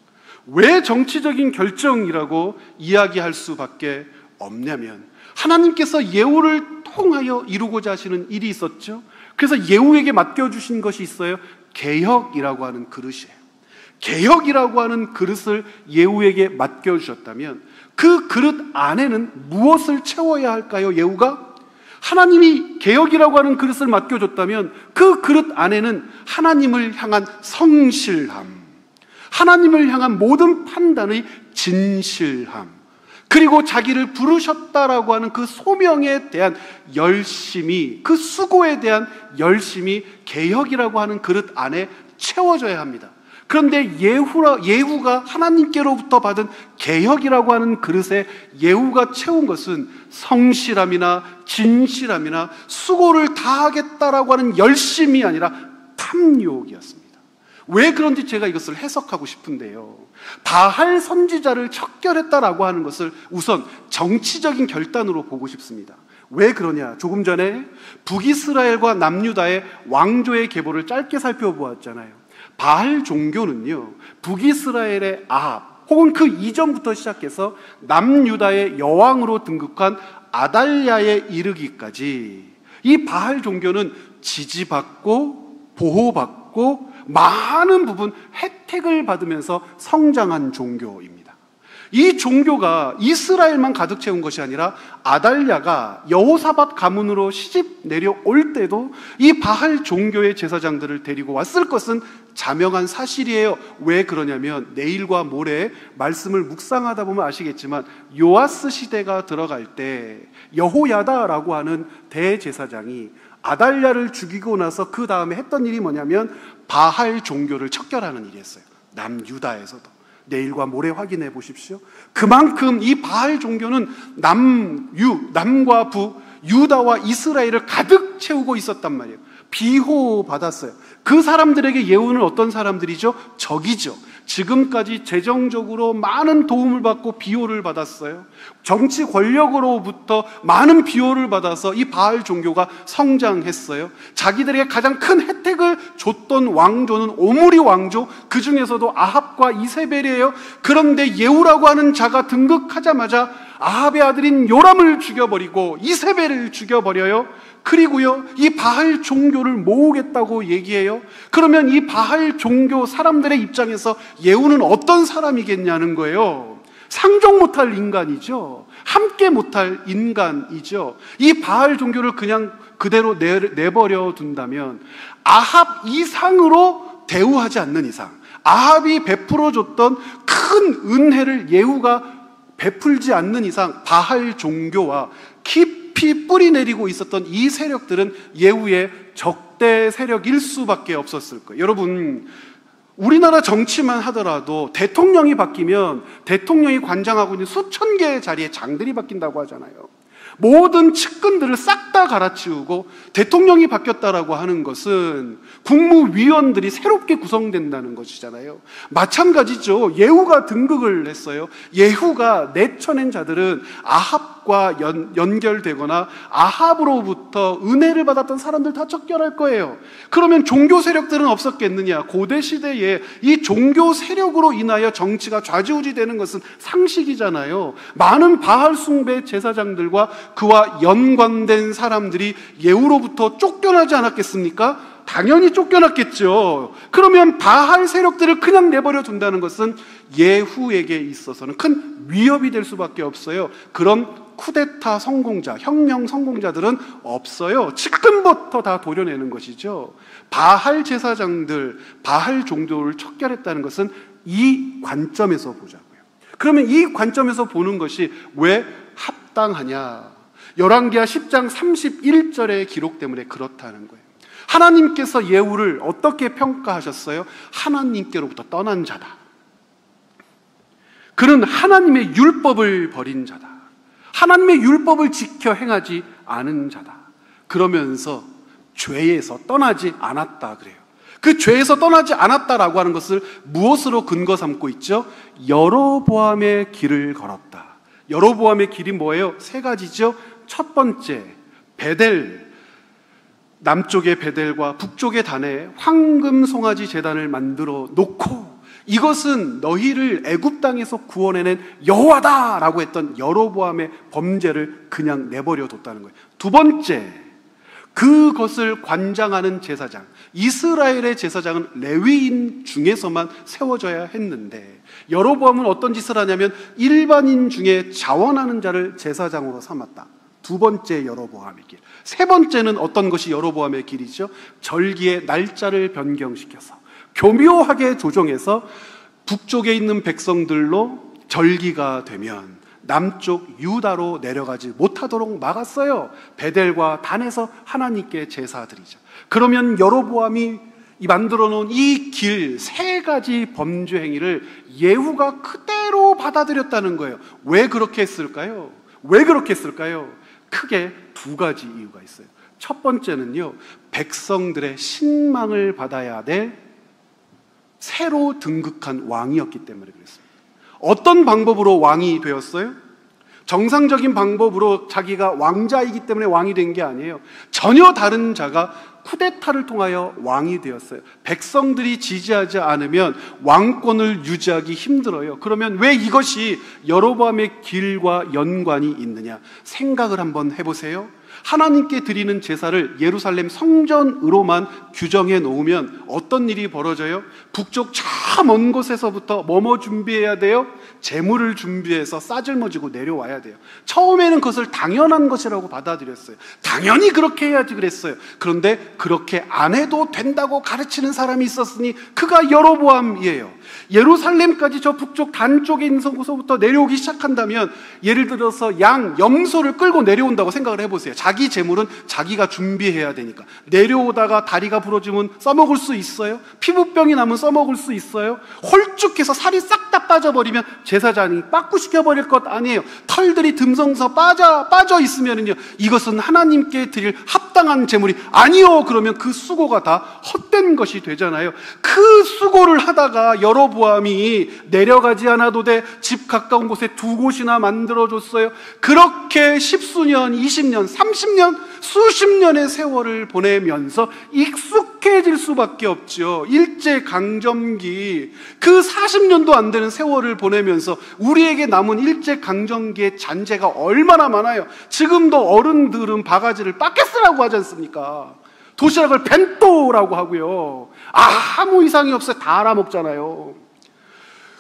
왜 정치적인 결정이라고 이야기할 수밖에 없냐면 하나님께서 예후를 통하여 이루고자 하시는 일이 있었죠. 그래서 예후에게 맡겨주신 것이 있어요. 개혁이라고 하는 그릇이에요. 개혁이라고 하는 그릇을 예후에게 맡겨주셨다면 그 그릇 안에는 무엇을 채워야 할까요? 예후가? 하나님이 개혁이라고 하는 그릇을 맡겨줬다면 그 그릇 안에는 하나님을 향한 성실함, 하나님을 향한 모든 판단의 진실함, 그리고 자기를 부르셨다라고 하는 그 소명에 대한 열심이, 그 수고에 대한 열심이 개혁이라고 하는 그릇 안에 채워져야 합니다. 그런데 예후가 하나님께로부터 받은 개혁이라고 하는 그릇에 예후가 채운 것은 성실함이나 진실함이나 수고를 다하겠다라고 하는 열심이 아니라 탐욕이었습니다. 왜 그런지 제가 이것을 해석하고 싶은데요, 바할 선지자를 척결했다라고 하는 것을 우선 정치적인 결단으로 보고 싶습니다. 왜 그러냐? 조금 전에 북이스라엘과 남유다의 왕조의 계보를 짧게 살펴보았잖아요. 바할 종교는요, 북이스라엘의 아합 혹은 그 이전부터 시작해서 남유다의 여왕으로 등극한 아달랴에 이르기까지 이 바할 종교는 지지받고 보호받고 많은 부분 혜택을 받으면서 성장한 종교입니다. 이 종교가 이스라엘만 가득 채운 것이 아니라 아달랴가 여호사밧 가문으로 시집 내려올 때도 이 바할 종교의 제사장들을 데리고 왔을 것은 자명한 사실이에요. 왜 그러냐면 내일과 모레 말씀을 묵상하다 보면 아시겠지만 요아스 시대가 들어갈 때 여호야다라고 하는 대제사장이 아달랴를 죽이고 나서 그 다음에 했던 일이 뭐냐면 바할 종교를 척결하는 일이었어요. 남유다에서도. 내일과 모레 확인해 보십시오. 그만큼 이 바할 종교는 남과 북, 유다와 이스라엘을 가득 채우고 있었단 말이에요. 비호받았어요. 그 사람들에게 예후는 어떤 사람들이죠? 적이죠. 지금까지 재정적으로 많은 도움을 받고 비호를 받았어요. 정치 권력으로부터 많은 비호를 받아서 이 바알 종교가 성장했어요. 자기들에게 가장 큰 혜택을 줬던 왕조는 오므리 왕조, 그 중에서도 아합과 이세벨이에요. 그런데 예후라고 하는 자가 등극하자마자 아합의 아들인 요람을 죽여버리고 이세벨을 죽여버려요. 그리고요, 이 바할 종교를 모으겠다고 얘기해요. 그러면 이 바할 종교 사람들의 입장에서 예후는 어떤 사람이겠냐는 거예요. 상종 못할 인간이죠. 함께 못할 인간이죠. 이 바할 종교를 그냥 그대로 내버려 둔다면 아합 이상으로 대우하지 않는 이상, 아합이 베풀어줬던 큰 은혜를 예후가 베풀지 않는 이상 바할 종교와 깊이 뿌리 내리고 있었던 이 세력들은 예후의 적대 세력일 수밖에 없었을 거예요. 여러분, 우리나라 정치만 하더라도 대통령이 바뀌면 대통령이 관장하고 있는 수천 개의 자리에 장들이 바뀐다고 하잖아요. 모든 측근들을 싹 다 갈아치우고 대통령이 바뀌었다라고 하는 것은 국무위원들이 새롭게 구성된다는 것이잖아요. 마찬가지죠. 예후가 등극을 했어요. 예후가 내쳐낸 자들은 아합과 연결되거나 아합으로부터 은혜를 받았던 사람들 다 척결할 거예요. 그러면 종교 세력들은 없었겠느냐? 고대 시대에 이 종교 세력으로 인하여 정치가 좌지우지되는 것은 상식이잖아요. 많은 바할 숭배 제사장들과 그와 연관된 사람들이 예후로부터 쫓겨나지 않았겠습니까? 당연히 쫓겨났겠죠. 그러면 바할 세력들을 그냥 내버려 둔다는 것은 예후에게 있어서는 큰 위협이 될 수밖에 없어요. 그런 쿠데타 성공자, 혁명 성공자들은 없어요. 측근부터 다 도려내는 것이죠. 바할 제사장들, 바할 종교를 척결했다는 것은 이 관점에서 보자고요. 그러면 이 관점에서 보는 것이 왜 합당하냐? 열왕기하 10장 31절의 기록 때문에 그렇다는 거예요. 하나님께서 예후를 어떻게 평가하셨어요? 하나님께로부터 떠난 자다. 그는 하나님의 율법을 버린 자다. 하나님의 율법을 지켜 행하지 않은 자다. 그러면서 죄에서 떠나지 않았다 그래요. 그 죄에서 떠나지 않았다라고 하는 것을 무엇으로 근거 삼고 있죠? 여로보암의 길을 걸었다. 여로보암의 길이 뭐예요? 세 가지죠. 첫 번째, 베델, 남쪽의 베델과 북쪽의 단에 황금 송아지 제단을 만들어 놓고 이것은 너희를 애굽 땅에서 구원해낸 여호와다라고 했던 여로보암의 범죄를 그냥 내버려 뒀다는 거예요. 두 번째, 그것을 관장하는 제사장, 이스라엘의 제사장은 레위인 중에서만 세워져야 했는데 여로보암은 어떤 짓을 하냐면 일반인 중에 자원하는 자를 제사장으로 삼았다. 두 번째 여로보암의 길. 세 번째는 어떤 것이 여로보암의 길이죠? 절기의 날짜를 변경시켜서 교묘하게 조정해서 북쪽에 있는 백성들로 절기가 되면 남쪽 유다로 내려가지 못하도록 막았어요. 베델과 단에서 하나님께 제사드리자. 그러면 여로보암이 이 만들어 놓은 이 길 세 가지 범죄 행위를 예후가 그대로 받아들였다는 거예요. 왜 그렇게 했을까요? 왜 그렇게 했을까요? 크게 두 가지 이유가 있어요. 첫 번째는요, 백성들의 신망을 받아야 될 새로 등극한 왕이었기 때문에 그랬습니다. 어떤 방법으로 왕이 되었어요? 정상적인 방법으로 자기가 왕자이기 때문에 왕이 된 게 아니에요. 전혀 다른 자가 쿠데타를 통하여 왕이 되었어요. 백성들이 지지하지 않으면 왕권을 유지하기 힘들어요. 그러면 왜 이것이 여로보암의 길과 연관이 있느냐? 생각을 한번 해보세요. 하나님께 드리는 제사를 예루살렘 성전으로만 규정해 놓으면 어떤 일이 벌어져요? 북쪽 저 먼 곳에서부터 뭐뭐 준비해야 돼요? 재물을 준비해서 싸질머지고 내려와야 돼요. 처음에는 그것을 당연한 것이라고 받아들였어요. 당연히 그렇게 해야지 그랬어요. 그런데 그렇게 안 해도 된다고 가르치는 사람이 있었으니 그가 여로보암이에요. 예루살렘까지 저 북쪽 단쪽에 있는 곳서부터 내려오기 시작한다면, 예를 들어서 염소를 끌고 내려온다고 생각을 해보세요. 자기 재물은 자기가 준비해야 되니까. 내려오다가 다리가 부러지면 써먹을 수 있어요? 피부병이 나면 써먹을 수 있어요? 홀쭉해서 살이 싹 다 빠져버리면 제사장이 빠꾸시켜버릴 것 아니에요. 털들이 듬성서 빠져 있으면요, 이것은 하나님께 드릴 합당한 재물이 아니요, 그러면 그 수고가 다 헛된 것이 되잖아요. 그 수고를 하다가 여로보암이 내려가지 않아도 돼 집 가까운 곳에 두 곳이나 만들어줬어요. 그렇게 십수년, 20년, 30년, 수십 년의 세월을 보내면서 익숙해질 수밖에 없죠. 일제강점기, 그 40년도 안 되는 세월을 보내면서 우리에게 남은 일제강점기의 잔재가 얼마나 많아요. 지금도 어른들은 바가지를 빠켓스라고 하지 않습니까? 도시락을 벤또라고 하고요. 아무 이상이 없어요. 다 알아먹잖아요.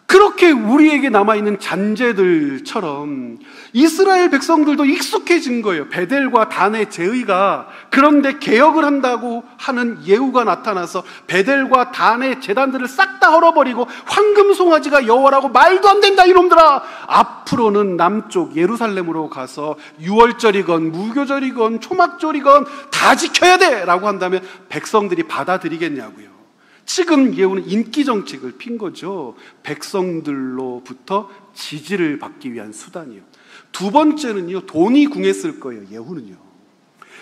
그렇게 우리에게 남아있는 잔재들처럼 이스라엘 백성들도 익숙해진 거예요. 베델과 단의 제의가. 그런데 개혁을 한다고 하는 예후가 나타나서 베델과 단의 제단들을 싹 다 헐어버리고 황금 송아지가 여호와라고, 말도 안 된다 이놈들아, 앞으로는 남쪽 예루살렘으로 가서 유월절이건 무교절이건 초막절이건 다 지켜야 돼 라고 한다면 백성들이 받아들이겠냐고요. 지금 예후는 인기 정책을 핀 거죠. 백성들로부터 지지를 받기 위한 수단이요. 두 번째는요, 돈이 궁했을 거예요. 예후는요,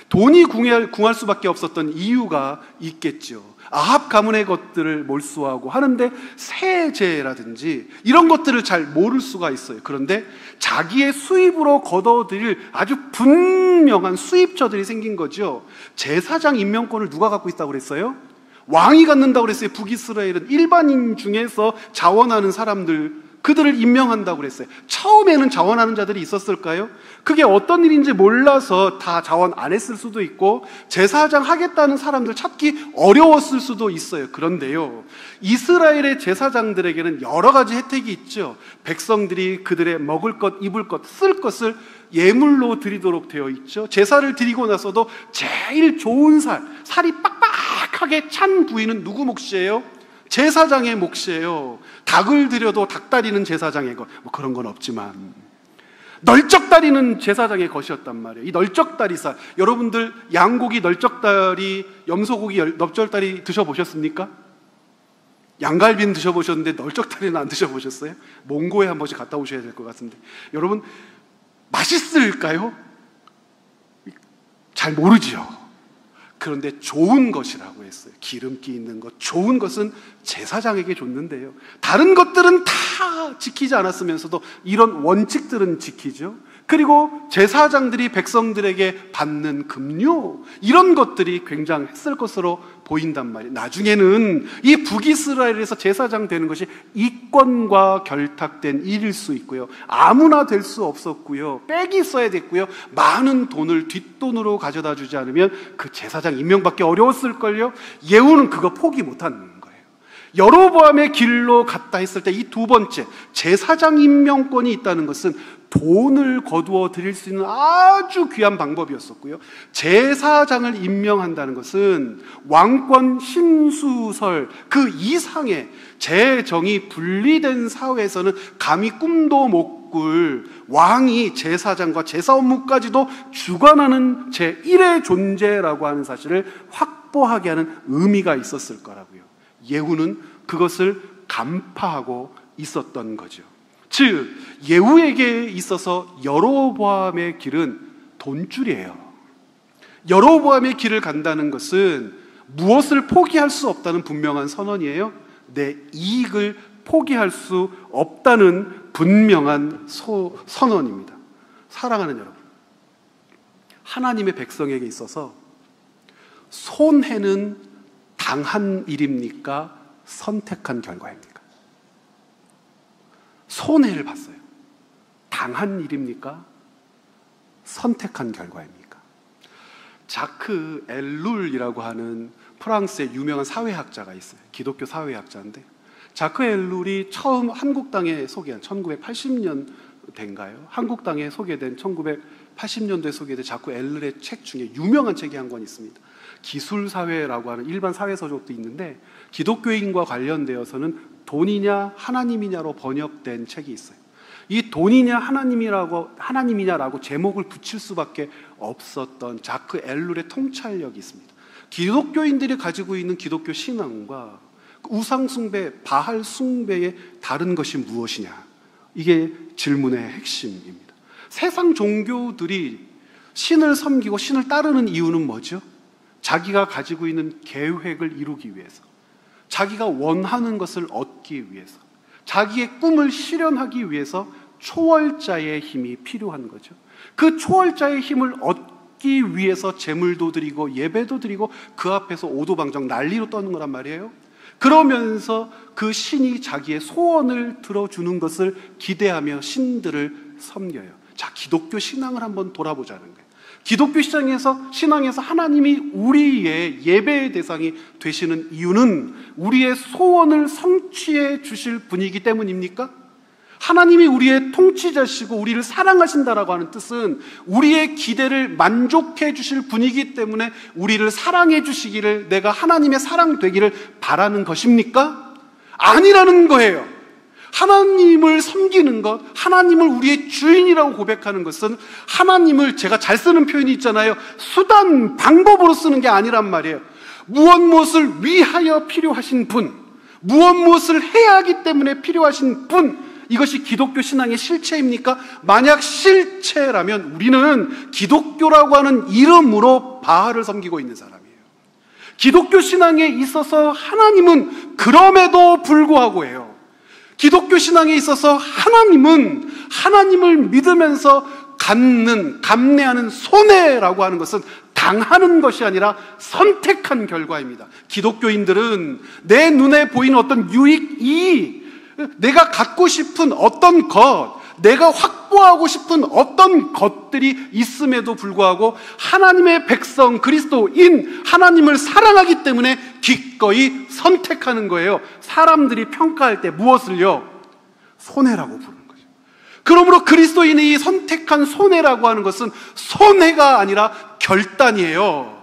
돈이 궁할 수밖에 없었던 이유가 있겠죠. 아합 가문의 것들을 몰수하고 하는데 세제라든지 이런 것들을 잘 모를 수가 있어요. 그런데 자기의 수입으로 거둬들일 아주 분명한 수입처들이 생긴 거죠. 제사장 임명권을 누가 갖고 있다고 그랬어요? 왕이 갖는다고 그랬어요. 북이스라엘은 일반인 중에서 자원하는 사람들, 그들을 임명한다고 그랬어요. 처음에는 자원하는 자들이 있었을까요? 그게 어떤 일인지 몰라서 다 자원 안 했을 수도 있고, 제사장 하겠다는 사람들 찾기 어려웠을 수도 있어요. 그런데요, 이스라엘의 제사장들에게는 여러 가지 혜택이 있죠. 백성들이 그들의 먹을 것, 입을 것, 쓸 것을 예물로 드리도록 되어 있죠. 제사를 드리고 나서도 제일 좋은 살이 빡빡하게 찬 부위는 누구 몫이에요? 제사장의 몫이에요. 닭을 드려도 닭다리는 제사장의 것, 뭐 그런 건 없지만 널쩍다리는 제사장의 것이었단 말이에요. 이 널쩍다리살, 여러분들 양고기 널쩍다리, 염소고기 널쩍다리 드셔보셨습니까? 양갈비는 드셔보셨는데 널쩍다리는 안 드셔보셨어요? 몽고에 한 번씩 갔다 오셔야 될 것 같은데, 여러분 맛있을까요? 잘 모르지요. 그런데 좋은 것이라고 했어요. 기름기 있는 것, 좋은 것은 제사장에게 줬는데요, 다른 것들은 다 지키지 않았으면서도 이런 원칙들은 지키죠. 그리고 제사장들이 백성들에게 받는 급료, 이런 것들이 굉장했을 것으로 보인단 말이에요. 나중에는 이 북이스라엘에서 제사장 되는 것이 이권과 결탁된 일일 수 있고요, 아무나 될 수 없었고요, 빽이 써야 됐고요, 많은 돈을 뒷돈으로 가져다 주지 않으면 그 제사장 임명받기 어려웠을걸요. 예후는 그거 포기 못한 거예요. 여로보암의 길로 갔다 했을 때 이 두 번째, 제사장 임명권이 있다는 것은 돈을 거두어 드릴 수 있는 아주 귀한 방법이었었고요, 제사장을 임명한다는 것은 왕권 심수설 그 이상의 재정이 분리된 사회에서는 감히 꿈도 못 꿀 왕이 제사장과 제사 업무까지도 주관하는 제1의 존재라고 하는 사실을 확 확보하게 하는 의미가 있었을 거라고요. 예후는 그것을 간파하고 있었던 거죠. 즉 예후에게 있어서 여로보암의 길은 돈줄이에요. 여로보암의 길을 간다는 것은 무엇을 포기할 수 없다는 분명한 선언이에요. 내 이익을 포기할 수 없다는 분명한 선언입니다. 사랑하는 여러분, 하나님의 백성에게 있어서 손해는 당한 일입니까? 선택한 결과입니까? 손해를 봤어요. 당한 일입니까? 선택한 결과입니까? 자크 엘룰이라고 하는 프랑스의 유명한 사회학자가 있어요. 기독교 사회학자인데, 자크 엘룰이 처음 한국 땅에 소개한 1980년대인가요? 한국 땅에 소개된 1980년도에 소개된 자크 엘룰의 책 중에 유명한 책이 한 권 있습니다. 기술사회라고 하는 일반 사회서적도 있는데, 기독교인과 관련되어서는 돈이냐 하나님이냐로 번역된 책이 있어요. 이 돈이냐 하나님이냐라고 제목을 붙일 수밖에 없었던 자크 엘룰의 통찰력이 있습니다. 기독교인들이 가지고 있는 기독교 신앙과 우상 숭배, 바알 숭배의 다른 것이 무엇이냐? 이게 질문의 핵심입니다. 세상 종교들이 신을 섬기고 신을 따르는 이유는 뭐죠? 자기가 가지고 있는 계획을 이루기 위해서, 자기가 원하는 것을 얻기 위해서, 자기의 꿈을 실현하기 위해서 초월자의 힘이 필요한 거죠. 그 초월자의 힘을 얻기 위해서 제물도 드리고 예배도 드리고 그 앞에서 오도방정 난리로 떠는 거란 말이에요. 그러면서 그 신이 자기의 소원을 들어주는 것을 기대하며 신들을 섬겨요. 자, 기독교 신앙을 한번 돌아보자는 거예요. 기독교 신앙에서 하나님이 우리의 예배의 대상이 되시는 이유는 우리의 소원을 성취해 주실 분이기 때문입니까? 하나님이 우리의 통치자시고 우리를 사랑하신다라고 하는 뜻은 우리의 기대를 만족해 주실 분이기 때문에 우리를 사랑해 주시기를, 내가 하나님의 사랑 되기를 바라는 것입니까? 아니라는 거예요. 하나님을 섬기는 것, 하나님을 우리의 주인이라고 고백하는 것은 하나님을, 제가 잘 쓰는 표현이 있잖아요, 수단, 방법으로 쓰는 게 아니란 말이에요. 무엇을 위하여 필요하신 분, 무엇을 해야 하기 때문에 필요하신 분, 이것이 기독교 신앙의 실체입니까? 만약 실체라면 우리는 기독교라고 하는 이름으로 바알을 섬기고 있는 사람이에요. 기독교 신앙에 있어서 하나님은 그럼에도 불구하고 해요. 기독교 신앙에 있어서 하나님은 하나님을 믿으면서 감내하는 손해라고 하는 것은 당하는 것이 아니라 선택한 결과입니다. 기독교인들은 내 눈에 보이는 어떤 유익, 이익, 내가 갖고 싶은 어떤 것, 내가 확보하고 싶은 어떤 것들이 있음에도 불구하고 하나님의 백성, 그리스도인, 하나님을 사랑하기 때문에 기꺼이 선택하는 거예요. 사람들이 평가할 때 무엇을요? 손해라고 부르는 거죠. 그러므로 그리스도인이 선택한 손해라고 하는 것은 손해가 아니라 결단이에요.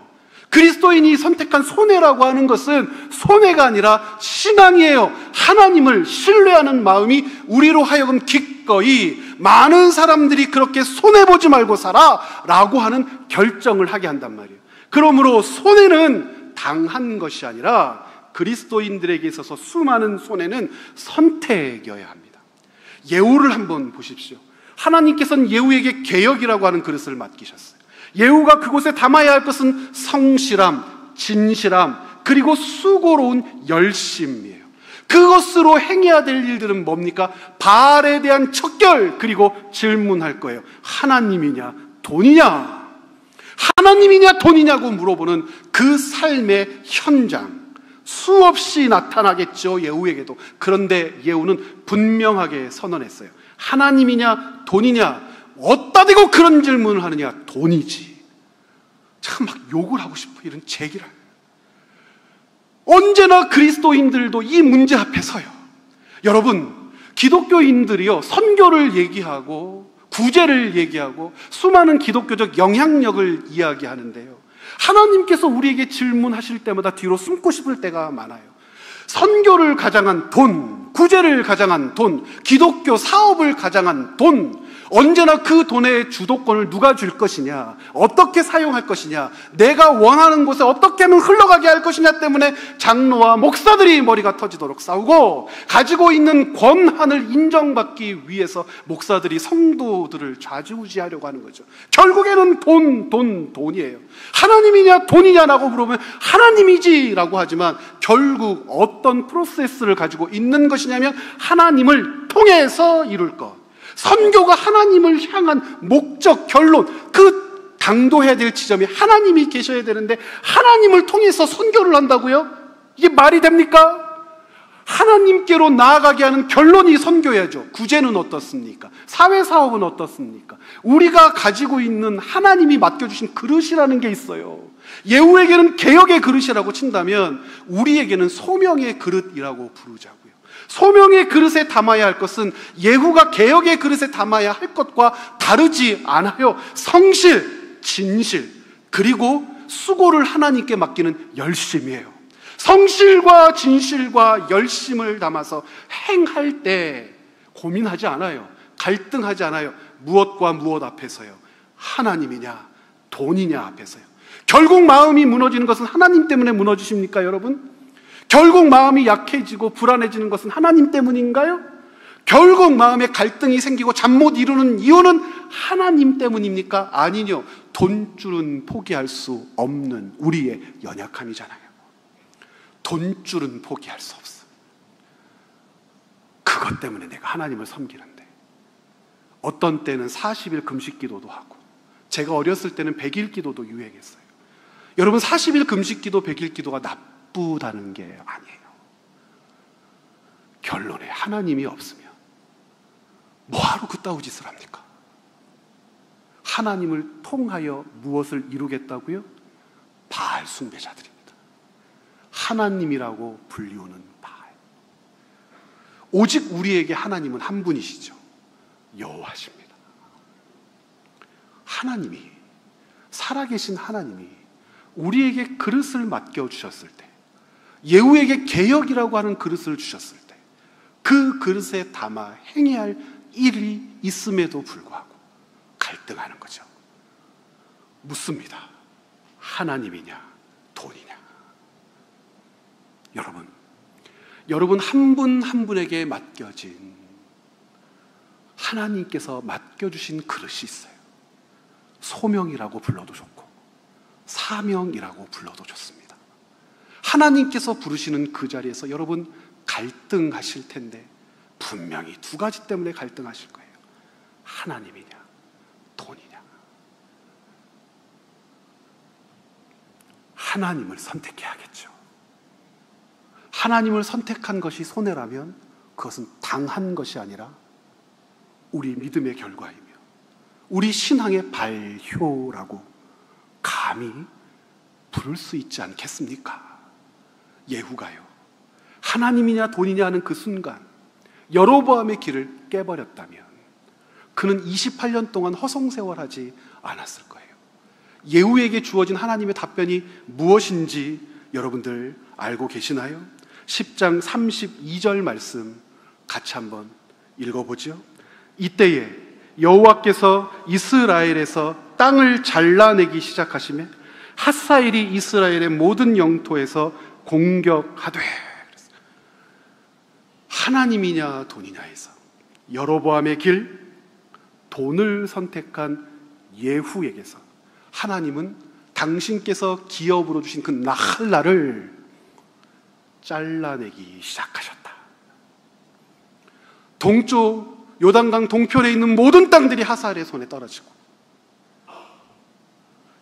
그리스도인이 선택한 손해라고 하는 것은 손해가 아니라 신앙이에요. 하나님을 신뢰하는 마음이 우리로 하여금 기꺼이 많은 사람들이 그렇게 손해보지 말고 살아 라고 하는 결정을 하게 한단 말이에요. 그러므로 손해는 당한 것이 아니라 그리스도인들에게 있어서 수많은 손해는 선택이어야 합니다. 예후를 한번 보십시오. 하나님께서는 예후에게 개혁이라고 하는 그릇을 맡기셨어요. 예후가 그곳에 담아야 할 것은 성실함, 진실함, 그리고 수고로운 열심이에요. 그것으로 행해야 될 일들은 뭡니까? 바알에 대한 척결, 그리고 질문할 거예요. 하나님이냐 돈이냐? 하나님이냐 돈이냐고 물어보는 그 삶의 현장, 수없이 나타나겠죠, 예후에게도. 그런데 예후는 분명하게 선언했어요. 하나님이냐 돈이냐? 어디다 대고 그런 질문을 하느냐? 돈이지. 참 막 욕을 하고 싶어, 이런 제기를. 언제나 그리스도인들도 이 문제 앞에 서요. 여러분, 기독교인들이요, 선교를 얘기하고 구제를 얘기하고 수많은 기독교적 영향력을 이야기하는데요, 하나님께서 우리에게 질문하실 때마다 뒤로 숨고 싶을 때가 많아요. 선교를 가장한 돈, 구제를 가장한 돈, 기독교 사업을 가장한 돈, 언제나 그 돈의 주도권을 누가 줄 것이냐, 어떻게 사용할 것이냐, 내가 원하는 곳에 어떻게 하면 흘러가게 할 것이냐 때문에 장로와 목사들이 머리가 터지도록 싸우고, 가지고 있는 권한을 인정받기 위해서 목사들이 성도들을 좌지우지하려고 하는 거죠. 결국에는 돈이에요. 하나님이냐 돈이냐라고 물어보면 하나님이지라고 하지만, 결국 어떤 프로세스를 가지고 있는 것이냐면 하나님을 통해서 이룰 것. 선교가 하나님을 향한 목적, 결론, 그 당도해야 될 지점이 하나님이 계셔야 되는데 하나님을 통해서 선교를 한다고요? 이게 말이 됩니까? 하나님께로 나아가게 하는 결론이 선교야죠. 구제는 어떻습니까? 사회사업은 어떻습니까? 우리가 가지고 있는 하나님이 맡겨주신 그릇이라는 게 있어요. 예후에게는 개혁의 그릇이라고 친다면 우리에게는 소명의 그릇이라고 부르자고요. 소명의 그릇에 담아야 할 것은 예후가 개혁의 그릇에 담아야 할 것과 다르지 않아요. 성실, 진실, 그리고 수고를 하나님께 맡기는 열심이에요. 성실과 진실과 열심을 담아서 행할 때 고민하지 않아요. 갈등하지 않아요. 무엇과 무엇 앞에서요? 하나님이냐 돈이냐 앞에서요. 결국 마음이 무너지는 것은 하나님 때문에 무너지십니까, 여러분? 결국 마음이 약해지고 불안해지는 것은 하나님 때문인가요? 결국 마음에 갈등이 생기고 잠 못 이루는 이유는 하나님 때문입니까? 아니요. 돈줄은 포기할 수 없는 우리의 연약함이잖아요. 돈줄은 포기할 수 없어. 그것 때문에 내가 하나님을 섬기는데, 어떤 때는 40일 금식 기도도 하고, 제가 어렸을 때는 100일 기도도 유행했어요. 여러분, 40일 금식 기도, 100일 기도가 나쁘다는 게 아니에요. 결론에 하나님이 없으면 뭐하러 그따위 짓을 합니까? 하나님을 통하여 무엇을 이루겠다고요? 바알 숭배자들입니다. 하나님이라고 불리우는 바알. 오직 우리에게 하나님은 한 분이시죠. 여호와십니다. 하나님이, 살아계신 하나님이 우리에게 그릇을 맡겨주셨을 때, 예후에게 개혁이라고 하는 그릇을 주셨을 때, 그 그릇에 담아 행해야 할 일이 있음에도 불구하고 갈등하는 거죠. 묻습니다. 하나님이냐 돈이냐? 여러분 한 분 한 분에게 맡겨진, 하나님께서 맡겨주신 그릇이 있어요. 소명이라고 불러도 좋고 사명이라고 불러도 좋습니다. 하나님께서 부르시는 그 자리에서 여러분 갈등하실 텐데 분명히 두 가지 때문에 갈등하실 거예요. 하나님이냐 돈이냐? 하나님을 선택해야겠죠. 하나님을 선택한 것이 손해라면 그것은 당한 것이 아니라 우리 믿음의 결과이며 우리 신앙의 발효라고 감히 부를 수 있지 않겠습니까? 예후가요, 하나님이냐 돈이냐 하는 그 순간 여로보암의 길을 깨버렸다면 그는 28년 동안 허송세월하지 않았을 거예요. 예후에게 주어진 하나님의 답변이 무엇인지 여러분들 알고 계시나요? 10장 32절 말씀 같이 한번 읽어보죠. 이때에 여호와께서 이스라엘에서 땅을 잘라내기 시작하시며 핫사일이 이스라엘의 모든 영토에서 공격하되, 하나님이냐 돈이냐에서 여로보암의 길, 돈을 선택한 예후에게서 하나님은 당신께서 기업으로 주신 그 나할라를 잘라내기 시작하셨다. 동쪽 요단강 동편에 있는 모든 땅들이 하사엘의 손에 떨어지고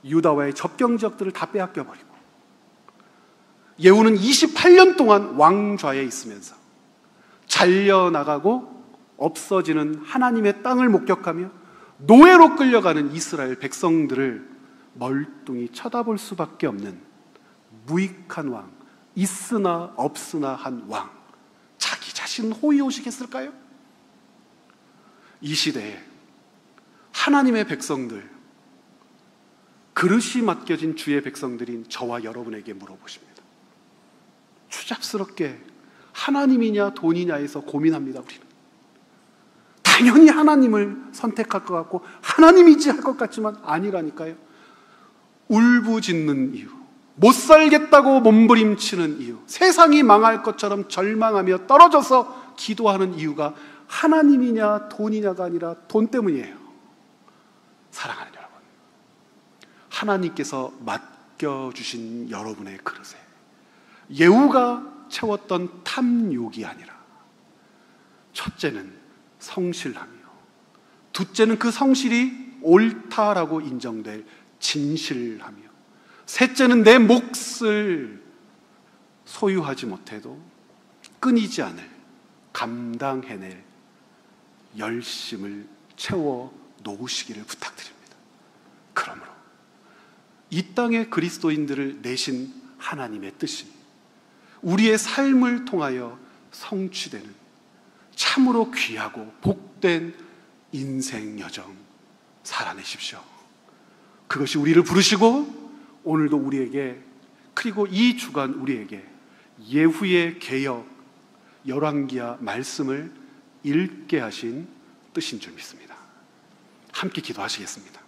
유다와의 접경 지역들을 다 빼앗겨버리고 예후는 28년 동안 왕좌에 있으면서 잘려나가고 없어지는 하나님의 땅을 목격하며 노예로 끌려가는 이스라엘 백성들을 멀뚱히 쳐다볼 수밖에 없는 무익한 왕, 있으나 없으나 한 왕, 자기 자신 호의호식했을까요? 이 시대에 하나님의 백성들, 그릇이 맡겨진 주의 백성들인 저와 여러분에게 물어보십니다. 추잡스럽게 하나님이냐 돈이냐에서 고민합니다. 우리는 당연히 하나님을 선택할 것 같고 하나님이지 할 것 같지만 아니라니까요. 울부짖는 이유, 못 살겠다고 몸부림치는 이유, 세상이 망할 것처럼 절망하며 떨어져서 기도하는 이유가 하나님이냐 돈이냐가 아니라 돈 때문이에요. 사랑하는 여러분, 하나님께서 맡겨주신 여러분의 그릇에 예후가 채웠던 탐욕이 아니라 첫째는 성실하며, 둘째는 그 성실이 옳다라고 인정될 진실하며, 셋째는 내 몫을 소유하지 못해도 끊이지 않을, 감당해낼 열심을 채워 놓으시기를 부탁드립니다. 그러므로 이 땅의 그리스도인들을 내신 하나님의 뜻이 우리의 삶을 통하여 성취되는 참으로 귀하고 복된 인생 여정 살아내십시오. 그것이 우리를 부르시고 오늘도 우리에게, 그리고 이 주간 우리에게 예후의 개역 열왕기하 말씀을 읽게 하신 뜻인 줄 믿습니다. 함께 기도하시겠습니다.